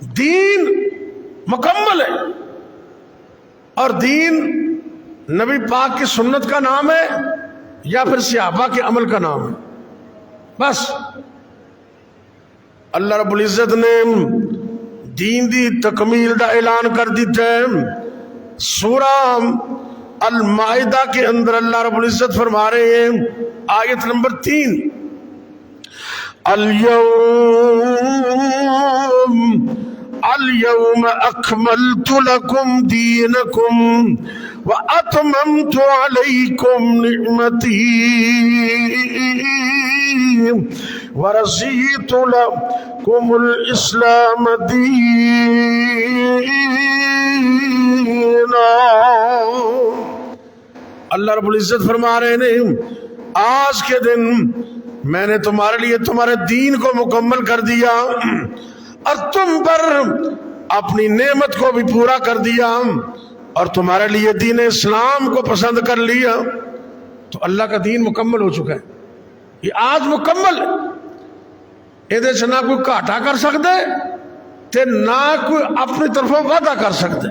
دین مکمل ہے، اور دین نبی پاک کی سنت کا نام ہے یا پھر صحابہ کے عمل کا نام ہے، بس۔ اللہ رب العزت نے دین دی تکمیل دا اعلان کر دیتا ہے۔ سورہ المائدہ کے اندر اللہ رب العزت فرما رہے ہیں، آیت نمبر 3، اليوم اکملت لکم دینکم واتممت علیکم نعمتی ورضیت لکم الاسلام دینا۔ اللہ رب العزت فرما رہے ہیں آج کے دن میں نے تمہارے لیے تمہارے دین کو مکمل کر دیا اور تم پر اپنی نعمت کو بھی پورا کر دیا اور تمہارے لیے دین اسلام کو پسند کر لیا۔ تو اللہ کا دین مکمل ہو چکا ہے، یہ آج مکمل ہے، یہ نہ کوئی گھاٹا کر سکتے تے نہ کوئی اپنی طرفوں وعدہ کر سکتے۔